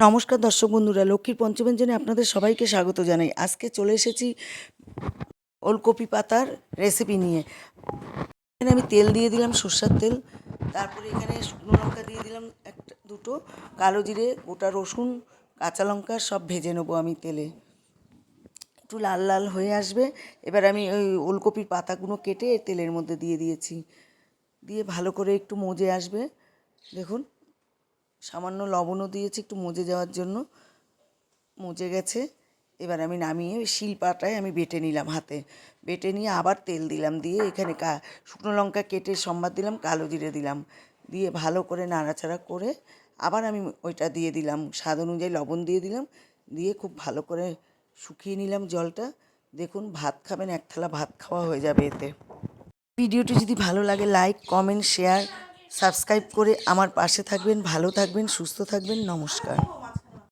নমস্কার দর্শক বন্ধুরা, লক্ষ্মীর পঞ্চব্যঞ্জনে আপনাদের সবাইকে স্বাগত জানাই। আজকে চলে এসেছি ওলকপি পাতার রেসিপি নিয়ে। এখানে আমি তেল দিয়ে দিলাম, সর্ষের তেল। তারপরে এখানে শুকনো লঙ্কা দিয়ে দিলাম একটা দুটো, কালো জিরে, গোটা রসুন, কাঁচা লঙ্কা সব ভেজে নেবো আমি তেলে। একটু লাল লাল হয়ে আসবে, এবার আমি ওই ওলকপির পাতাগুলো কেটে তেলের মধ্যে দিয়ে দিয়েছি। দিয়ে ভালো করে একটু মজে আসবে। দেখুন, সামান্য লবণও দিয়েছি একটু মজে যাওয়ার জন্য। মজে গেছে। এবার আমি নামিয়ে শিলপাটায় আমি বেটে নিলাম, হাতে বেটে নিয়ে আবার তেল দিলাম, দিয়ে এখানে শুকনো লঙ্কা কেটে সম্বাদ দিলাম, কালো জিরে দিলাম, দিয়ে ভালো করে নাড়াচাড়া করে আবার আমি ওইটা দিয়ে দিলাম, স্বাদ অনুযায়ী লবণ দিয়ে দিলাম, দিয়ে খুব ভালো করে শুকিয়ে নিলাম জলটা। দেখুন, ভাত খাবেন, এক থালা ভাত খাওয়া হয়ে যাবে এতে। ভিডিওটি যদি ভালো লাগে লাইক, কমেন্ট, শেয়ার, সাবস্ক্রাইব করে আমার পাশে থাকবেন। ভালো থাকবেন, সুস্থ থাকবেন। নমস্কার।